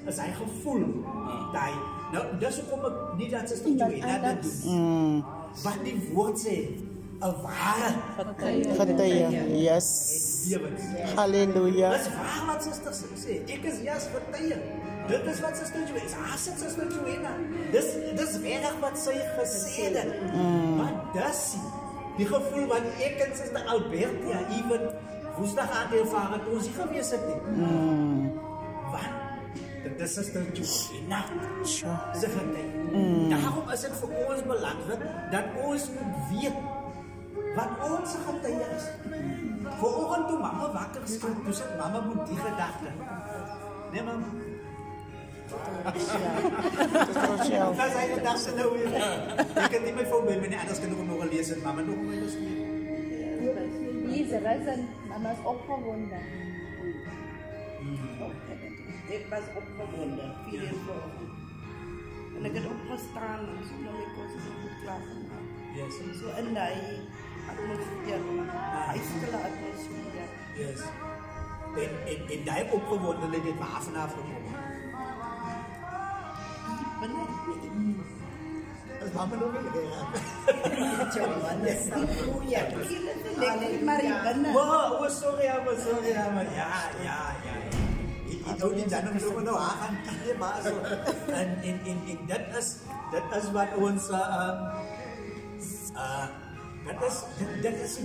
is hy gevoel. Daai nou dis hoekom ek nie dat Suster Joanna dit doen. Wat die woord sê, 'n ware getuie. Yes. Halleluja. Dis waar wat Suster sê. Ek is getuie. Dit is wat Suster Joanna is. Suster Joanna. Dis regtig wat sy gesê het. Maar dis die gevoel wat ek en Suster Albertia even Woensdag aand ervaar het ons nie gewees het nie. Want dit is Suster Joanna. Sy getuie. Daarom is dit vir ons belangrik dat ons moet weet wat ons getuie is. Vanoggend toe mama wakker skrik, toe sit mama moet die gedagte. Nee mam. Dat is gedagte nou weer. Ek het nie my foon by my nie, anders kan ek nog lees en mama nog my lees nie. Diese Reisen, mama is opgewonden. Ik was opgewonden, 4 uur vroeg. En ik heb opgestaan en zo naar mijn kost en goed klaargemaakt. Yes. Zo in die atmosfeer, ijskele atmosfeer. Yes. En die opgewondenheid het waar vanaf gekomen? Dat is mama nog niet gedaan. Oh, sorry, maar ja. Ik doe niet dat we nou aan kijken, maar zo. En dat is wat ons, dat is